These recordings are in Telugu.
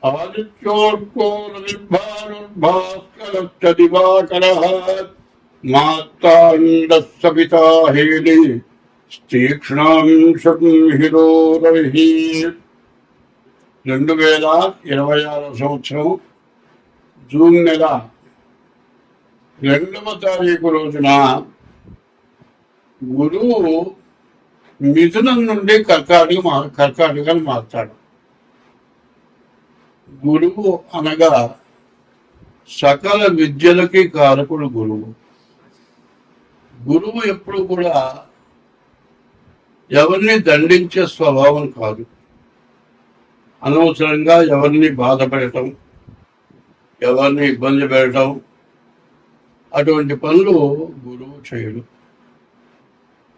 ఆదిత్యోర్కో రవిర్భానుర్భాస్కరశ్చ దివాకరః మార్తాండః సవితా హేళి తీక్ష్ణాంశం హిరో రవిః. 2026 సంవత్సరం జూన్ నెల 2వ తారీఖు రోజున గురువు మిథునం నుండి కర్కాటకాన్ని మారుతాడు. గురువు అనగా సకల విద్యలకి కారకుడు గురువు. గురువు ఎప్పుడు కూడా ఎవరిని దండించే స్వభావం కాదు. అనవసరంగా ఎవరిని బాధ పెట్టడం, ఎవరిని ఇబ్బంది పెట్టడం అటువంటి పనులు గురువు చేయడు.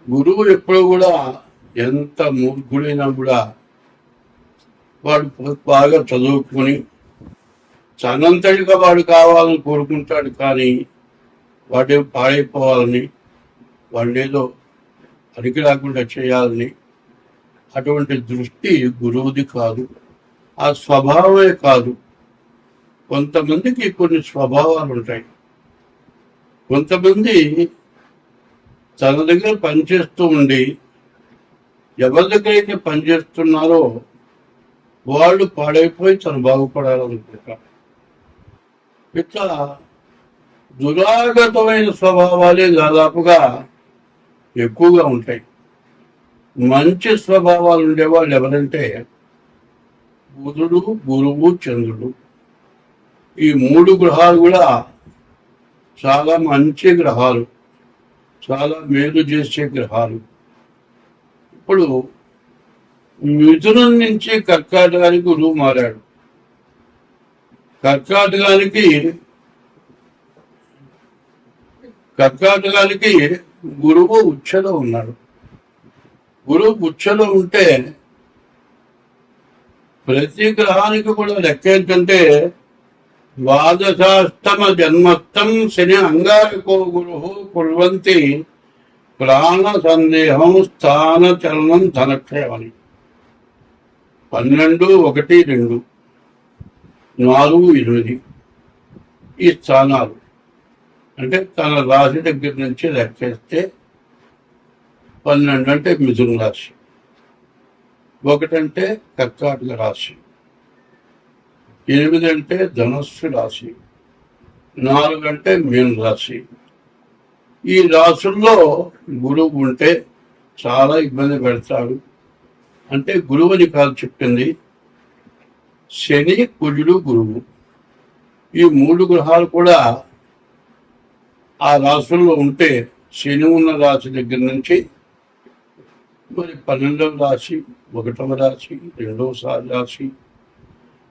గురువు ఎప్పుడు కూడా ఎంత మూర్ఖుడైనా కూడా వాడు బాగా చదువుకొని తనంతటిగా వాడు కావాలని కోరుకుంటాడు. కానీ వాడేం పాడైపోవాలని, వాడేదో పనికి రాకుండా చేయాలని అటువంటి దృష్టి గురువుది కాదు. ఆ స్వభావమే కాదు. కొంతమందికి కొన్ని స్వభావాలు ఉంటాయి. కొంతమంది తన దగ్గర పనిచేస్తూ ఉండి ఎవరి దగ్గర అయితే పనిచేస్తున్నారో వాళ్ళు పాడైపోయి తను బాగుపడాలనుకుంటారు. ఇట్లా దురాగతమైన స్వభావాలే దాదాపుగా ఎక్కువగా ఉంటాయి. మంచి స్వభావాలు ఉండేవాళ్ళు ఎవరంటే బుధుడు, గురువు, చంద్రుడు. ఈ 3 గ్రహాలు కూడా చాలా మంచి గ్రహాలు, చాలా మేలు చేసే గ్రహాలు. ఇప్పుడు మిథునం నుంచి కర్కాటకానికి గురువు మారాడు. కర్కాటకానికి గురువు ఉచ్చలో ఉన్నాడు. గురువు ఉచ్చలో ఉంటే ప్రతి గ్రహానికి కూడా లెక్క ఏంటంటే ద్వాదశాష్టమ జన్మస్థం శని అంగారకో గురు కుర్వంతి ప్రాణ సందేహం స్థాన చలనం ధనక్షయమని. 12, 1, 2, 4, 8 ఈ స్థానాలు అంటే తన రాశి దగ్గర నుంచి లెక్కేస్తే 12 అంటే మిథున రాశి, 1 అంటే కర్కాటక రాశి, 8 అంటే ధనుస్సు రాశి, 4 అంటే మీన రాశి. ఈ రాశుల్లో గురువు ఉంటే చాలా ఇబ్బంది పెడతాడు. అంటే గురువుని కాదు చెప్పింది. శని, కుజుడు, గురువు ఈ 3 గ్రహాలు కూడా ఆ రాశుల్లో ఉంటే శని ఉన్న రాశి దగ్గర నుంచి మరి 12వ రాశి, 1వ రాశి, 2వ రాశి,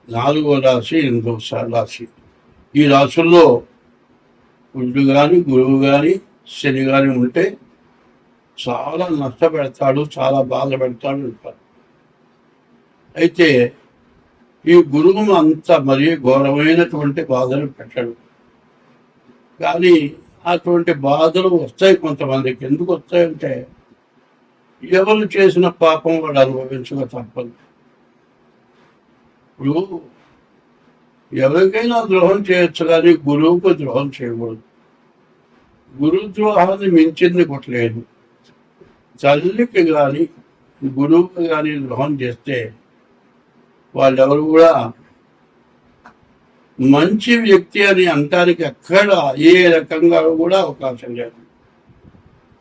4వ రాశి, 8వ రాశి ఈ రాశుల్లో కుజుడు కానీ, గురువు కానీ, శని కానీ ఉంటే చాలా నష్టపెడతాడు, చాలా బాధ పెడతాడు అంటారు. అయితే ఈ గురువు అంత మరీ ఘోరమైనటువంటి బాధలు పెట్టాడు. కానీ అటువంటి బాధలు వస్తాయి కొంతమందికి. ఎందుకు వస్తాయంటే ఎవరు చేసిన పాపం వాడు అనుభవించక తప్పదు. ఇప్పుడు ఎవరికైనా ద్రోహం చేయొచ్చు, కానీ గురువుకు ద్రోహం చేయకూడదు. గురుద్రోహాన్ని మించింది కొట్టలేదు. తల్లికి కానీ గురువుకి కానీ ద్రోహం చేస్తే వాళ్ళెవరు కూడా మంచి వ్యక్తి అని అంటానికి ఎక్కడ ఏ రకంగా కూడా అవకాశం లేదు.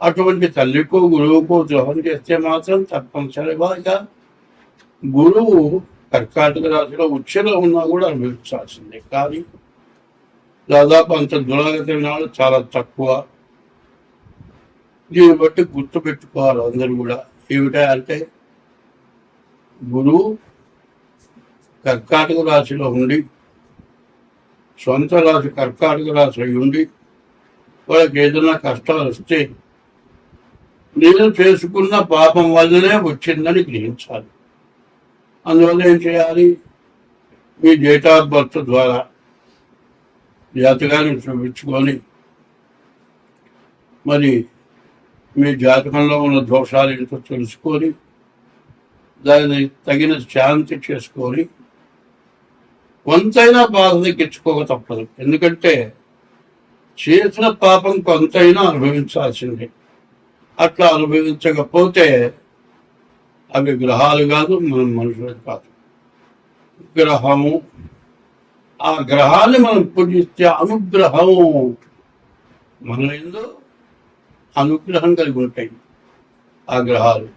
అటువంటి తల్లికో గురువుకో ద్రోహం చేస్తే మాత్రం తప్పనిసరిగా గురువు కర్కాటక రాశిలో ఉచ్చలో ఉన్నా కూడా అనుభవించాల్సిందే. కానీ దాదాపు అంత దురాగతమైన వాళ్ళు చాలా తక్కువ. దీన్ని బట్టి గుర్తుపెట్టుకోవాలి అందరూ కూడా. ఏమిటా అంటే గురువు కర్కాటక రాశిలో ఉండి, సొంత రాశి కర్కాటక రాశి ఉండి వాళ్ళకి ఏదైనా కష్టాలు వస్తే నేను చేసుకున్న పాపం వల్లనే వచ్చిందని గ్రహించాలి. అందువల్ల ఏం చేయాలి? మీ డేట్ ఆఫ్ బర్త్ ద్వారా జాతకాన్ని చూపించుకొని మరి మీ జాతకంలో ఉన్న దోషాలు ఏంటో తెలుసుకొని దాన్ని తగిన శాంతి చేసుకొని కొంతైనా బాధ తగ్గించుకోక తప్పదు. ఎందుకంటే చేసిన పాపం కొంతైనా అనుభవించాల్సిందే. అట్లా అనుభవించకపోతే అవి గ్రహాలు కాదు, మనం మనుషులు కాదు. గ్రహము, ఆ గ్రహాన్ని మనం పూజిస్తే అనుగ్రహము మన ఎందు అనుగ్రహం కలిగి ఉంటాయి ఆ గ్రహాలు.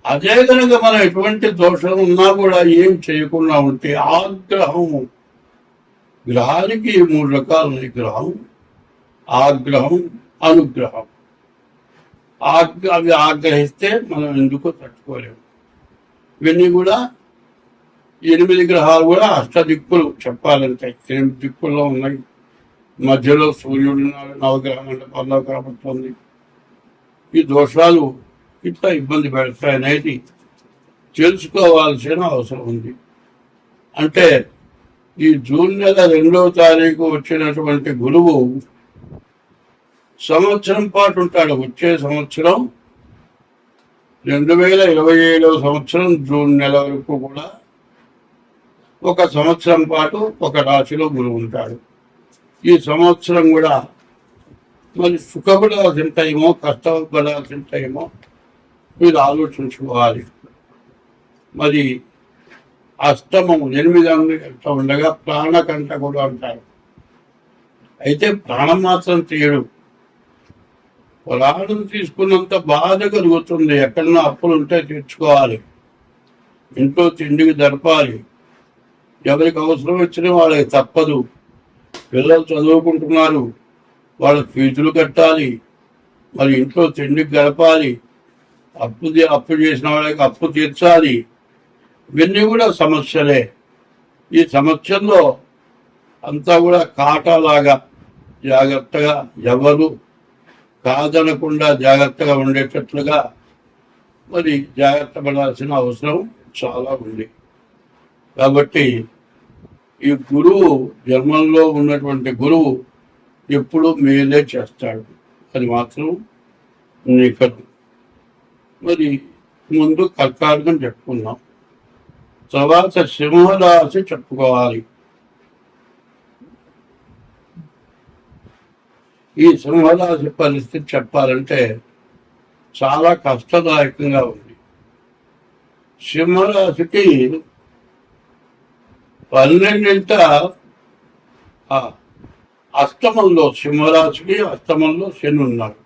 అదే కనుక మనం ఎటువంటి దోషం ఉన్నా కూడా ఏం చేయకుండా ఉంటే ఆగ్రహం, గ్రహానికి 3 రకాలు ఉన్నాయి. గ్రహం, ఆగ్రహం, అనుగ్రహం. అవి ఆగ్రహిస్తే మనం ఎందుకో తట్టుకోలేము. ఇవన్నీ కూడా 8 గ్రహాలు కూడా అష్టదిక్కులు చెప్పాలంటే 8 దిక్కుల్లో ఉన్నాయి. మధ్యలో సూర్యుడు ఉన్నాడు, నవగ్రహ మండపంలో కనబడుతుంది. ఈ దోషాలు ఇట్లా ఇబ్బంది పెడతాయనేది తెలుసుకోవాల్సిన అవసరం ఉంది. అంటే ఈ జూన్ నెల 2వ తారీఖు వచ్చినటువంటి గురువు సంవత్సరం పాటు ఉంటాడు. వచ్చే సంవత్సరం 2027వ సంవత్సరం జూన్ నెల వరకు కూడా 1 సంవత్సరం పాటు ఒక రాశిలో గురువు ఉంటాడు. ఈ సంవత్సరం కూడా మరి సుఖపడాల్సిన టైమో కష్టపడాల్సిన టైమో మీరు ఆలోచించుకోవాలి. మరి అష్టమం 8 ఉండగా ప్రాణకంట కూడా అంటారు. అయితే ప్రాణం మాత్రం తీయడు. ప్రాణం తీసుకున్నంత బాధ కలుగుతుంది. ఎక్కడన్నా అప్పులు ఉంటే తీర్చుకోవాలి, ఇంట్లో తిండికి జరపాలి, ఎవరికి అవసరం వచ్చిన వాళ్ళకి తప్పదు. పిల్లలు చదువుకుంటున్నారు, వాళ్ళ ఫీజులు కట్టాలి, మరి ఇంట్లో తిండికి గడపాలి, అప్పు చేసిన వాళ్ళకి అప్పు తీర్చాలి. ఇవన్నీ కూడా సమస్యలే. ఈ సమస్యల్లో అంతా కూడా కాటాలాగా జాగ్రత్తగా ఎవరు కాదనకుండా జాగ్రత్తగా ఉండేటట్లుగా మరి జాగ్రత్త పడాల్సిన అవసరం చాలా ఉంది. కాబట్టి ఈ గురువు, జన్మంలో ఉన్నటువంటి గురువు ఎప్పుడు మేలే చేస్తాడు, అది మాత్రం నికరం. మరి ముందు కర్కాటకం చెప్పుకున్నాం, తర్వాత సింహరాశి చెప్పుకోవాలి. ఈ సింహరాశి పరిస్థితి చెప్పాలంటే చాలా కష్టదాయకంగా ఉంది. సింహరాశికి 12వ అష్టమంలో, సింహరాశికి అష్టమంలో శని ఉన్నాడు.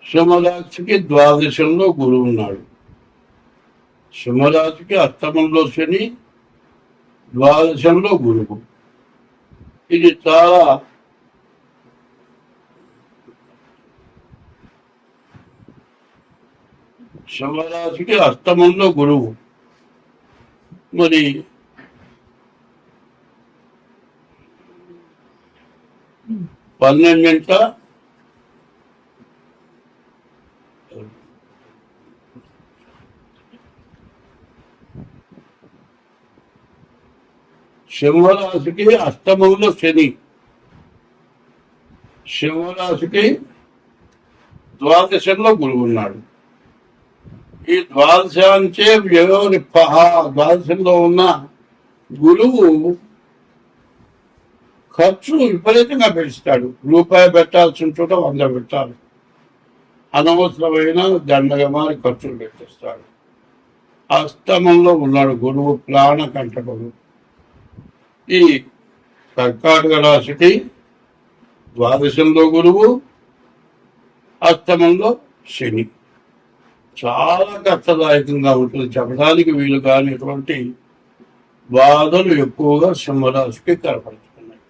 సింహరాశికి ద్వాదశంలో గురువు ఉన్నాడు. సింహరాశికి అష్టమంలో శని, ద్వాదశంలో గురువు. ఇది చాలా సింహరాశికి అష్టమంలో గురువు. మరి పన్నెండింట సింహరాశికి అష్టమంలో శని, సింహరాశికి ద్వాదశంలో గురువు ఉన్నాడు. ఈ ద్వాదశాంచే వ్యయోరిప్పహ, ద్వాదశంలో ఉన్న గురువు ఖర్చు విపరీతంగా పెంచుతాడు. రూపాయి పెట్టాల్సిన చోట 100 పెట్టాలి. అనవసరమైన దండగమారి ఖర్చులు పెట్టేస్తాడు. అష్టమంలో ఉన్నాడు గురువు, ప్రాణకంటకుడు. ఈ కర్కాటక రాశికి ద్వాదశంలో గురువు, అష్టమంలో శని. చాలా కష్టదాయకంగా ఉంటుంది, చెప్పడానికి వీలు కానిటువంటి బాధలు ఎక్కువగా సింహరాశికి కనపడుతున్నాయి.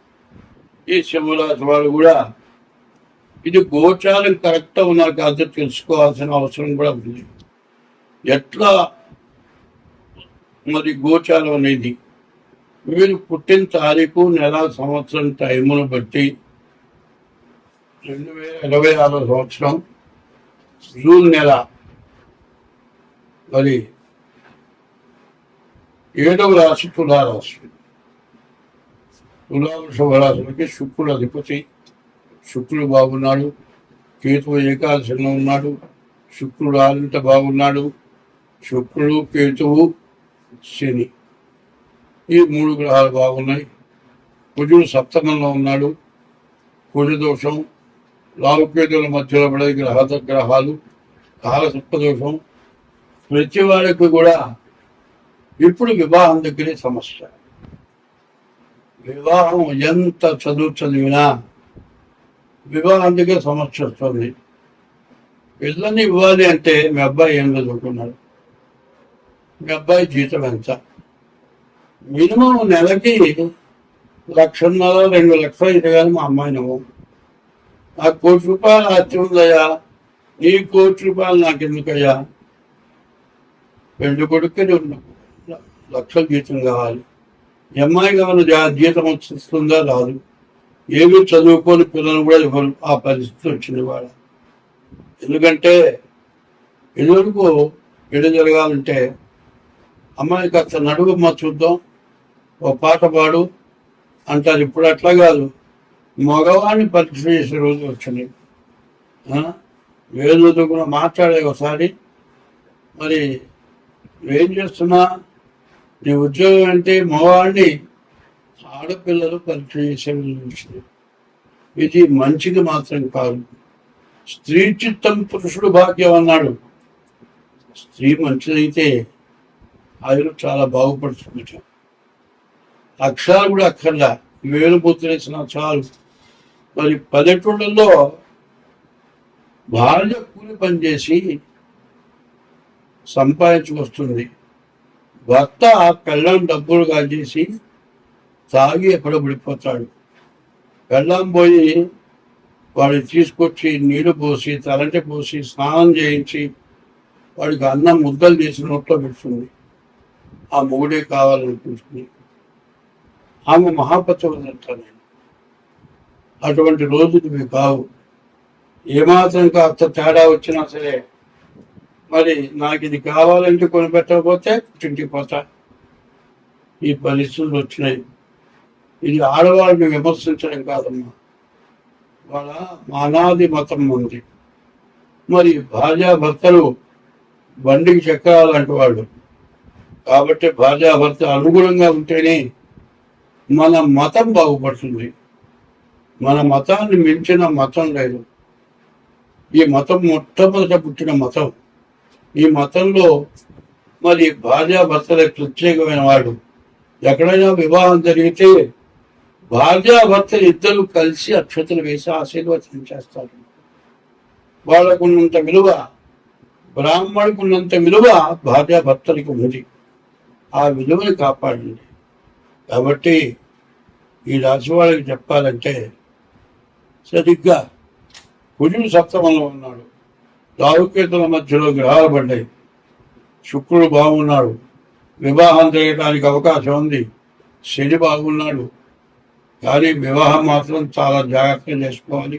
ఈ సింహరాశి వాళ్ళు కూడా ఇది గోచారం కరెక్ట్గా ఉన్నారు కాదు తెలుసుకోవాల్సిన అవసరం కూడా ఉంది. ఎట్లా మరి గోచారం అనేది వీరు పుట్టిన తారీఖు, నెల, సంవత్సరం, టైమును బట్టి 2026 సంవత్సరం జూన్ నెల మరి 7వ రాశి తులారాశి. తులావృషభ రాశులకి శుక్రుడు అధిపతి. శుక్రుడు బాగున్నాడు, కేతువు ఏకాదశంలో ఉన్నాడు, శుక్రుడు ఆరింట బాగున్నాడు. శుక్రుడు, కేతువు, శని ఈ 3 గ్రహాలు బాగున్నాయి. కుజుడు సప్తమంలో ఉన్నాడు. కుజ దోషం, రాహుకేతుల మధ్యలో పడే గ్రహాలు, కాలసర్ప దోషం. ప్రతి వాడికి కూడా ఇప్పుడు వివాహం దగ్గరే సమస్య. వివాహం ఎంత చదివినా వివాహం దగ్గర సమస్య వస్తుంది. పిల్లని ఇవ్వాలి అంటే మీ అబ్బాయి ఏం చదువుకున్నాడు, మీ అబ్బాయి జీతం ఎంత, మినిమం నెలకి 1,50,000 2 లక్షలు అయితే కానీ మా అమ్మాయిని నాకు ₹1,00,00,000 ఆస్తి ఉందయ్యా, నీ ₹1,00,00,000 నాకు ఎందుకయ్యా, పెళ్లి కొడుకు 2 లక్షలు జీతం కావాలి. అమ్మాయి కావాలి జీతం వస్తుందా రాదు. ఏమీ చదువుకొని పిల్లలు కూడా ఇవ్వరు. ఆ పరిస్థితి వచ్చింది వాళ్ళ. ఎందుకంటే ఇదివరకు పెళ్లి జరగాలంటే అమ్మాయి కాస్త నడుగుమ్మ చూద్దాం, ఓ పాట పాడు అంటారు. ఇప్పుడు అట్లా కాదు, మగవాడిని పరీక్ష చేసే రోజు వచ్చింది. ఏదో కూడా మాట్లాడే ఒకసారి, మరి ఏం చేస్తున్నా, నీ ఉద్యోగం అంటే మగవాడిని ఆడపిల్లలు పరీక్ష చేసే రోజు వచ్చింది. ఇది మంచిది మాత్రం కాదు. స్త్రీ చిత్తం పురుషుడు భాగ్యం అన్నాడు. స్త్రీ మంచిదైతే ఆయన చాలా బాగుపడుతుంది. అక్షరాలు కూడా అక్కర్లా, వేలు ముద్రేసిన చాలు. మరి పల్లెటూళ్ళల్లో భార్య కూలి పనిచేసి సంపాదించుకొస్తుంది, భర్త పెళ్ళాం డబ్బులు కాజేసి తాగి ఎక్కడ పడిపోతాడు. పెళ్ళాం పోయి వాడిని తీసుకొచ్చి నీళ్లు పోసి తలంటి పోసి స్నానం చేయించి వాడికి అన్నం ముద్దలు చేసి నోట్లో పెడుతుంది. ఆ మొగుడే కావాలనుకుంటుంది. ఆమె మహాపతివతి అంటాను నేను. అటువంటి రోజులు ఇవి కావు. ఏమాత్రం కాస్త తేడా వచ్చినా సరే, మరి నాకు ఇది కావాలంటే కొనిపెట్టకపోతే ఇంటికి పోతా. ఈ పరిస్థితులు వచ్చినాయి. ఇది ఆడవాళ్ళని విమర్శించడం కాదమ్మా, వాళ్ళ అనాది మతం ఉంది. మరి భార్యాభర్తలు బండికి చక్రాలంటే వాళ్ళు. కాబట్టి భార్యాభర్త అనుగుణంగా ఉంటేనే మన మతం బాగుపడుతుంది. మన మతాన్ని మించిన మతం లేదు. ఈ మతం మొట్టమొదట పుట్టిన మతం. ఈ మతంలో మరి భార్యాభర్తలకు ప్రత్యేకమైన వాడు. ఎక్కడైనా వివాహం జరిగితే భార్యాభర్తలు ఇద్దరు కలిసి అక్షతలు వేసి ఆశీర్వచనం చేస్తారు. వాళ్ళకున్నంత విలువ, బ్రాహ్మణుడికి ఉన్నంత విలువ భార్యాభర్తలకు ఉంది. ఆ విలువని కాపాడండి. కాబట్టి ఈ రాశి వాళ్ళకి చెప్పాలంటే, సరిగ్గా కుజుడు సప్తమంలో ఉన్నాడు, రాహుకేతుల మధ్యలో గ్రహాలు పడ్డాయి, శుక్రుడు బాగున్నాడు, వివాహం చేయడానికి అవకాశం ఉంది, శని బాగున్నాడు. కానీ వివాహం మాత్రం చాలా జాగ్రత్తగా చేసుకోవాలి.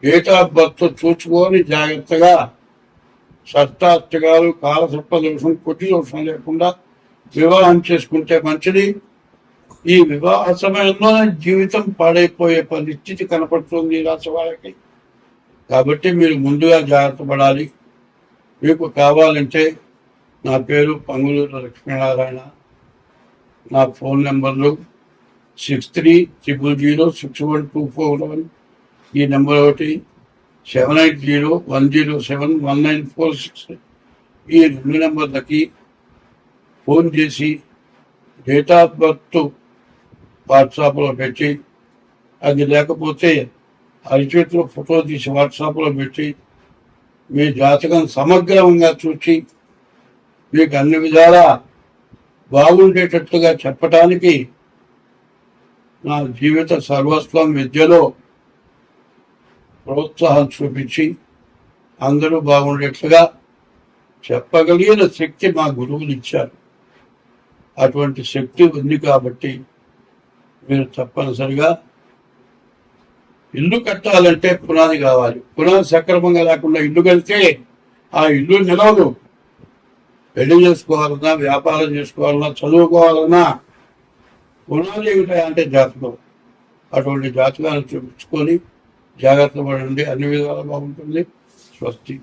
డేట్ ఆఫ్ బర్త్ చూసుకొని జాగ్రత్తగా షష్టాష్టకాలు, కాలసర్ప దోషం, కుటి దోషం లేకుండా వివాహం చేసుకుంటే మంచిది. ఈ వివాహ సమయంలోనే జీవితం పాడైపోయే పరిస్థితి కనపడుతుంది ఈ రాశి వాళ్ళకి. కాబట్టి మీరు ముందుగా జాగ్రత్త పడాలి. మీకు కావాలంటే నా పేరు పంగులూరు లక్ష్మీనారాయణ. నా ఫోన్ నెంబర్లు 6300061241. ఈ నెంబర్ ఒకటి, 7801071946. ఈ 2 నెంబర్లకి ఫోన్ చేసి డేట్ ఆఫ్ బర్త్ వాట్సాప్లో పెట్టి, అది లేకపోతే అరిచేతిలో ఫోటో తీసి వాట్సాప్లో పెట్టి మీ జాతకం సమగ్రంగా చూసి మీకు అన్ని విధాలా బాగుండేటట్లుగా చెప్పటానికి నా జీవిత సర్వస్వం విద్యలో ప్రోత్సాహం చూపించి అందరూ బాగుండేట్లుగా చెప్పగలిగిన శక్తి మా గురువులు ఇచ్చారు. అటువంటి శక్తి ఉంది కాబట్టి మీరు తప్పనిసరిగా ఇల్లు కట్టాలంటే పునాది కావాలి. పునాది సక్రమంగా లేకుండా ఇల్లు కడితే ఆ ఇల్లు నిలవదు. పెళ్లి చేసుకోవాలన్నా, వ్యాపారం చేసుకోవాలన్నా, చదువుకోవాలన్నా పునాది ఏమిటాయి అంటే జాతకం. అటువంటి జాతకాన్ని చూపించుకొని జాగ్రత్త పడండి, అన్ని విధాలు బాగుంటుంది. స్వస్తి.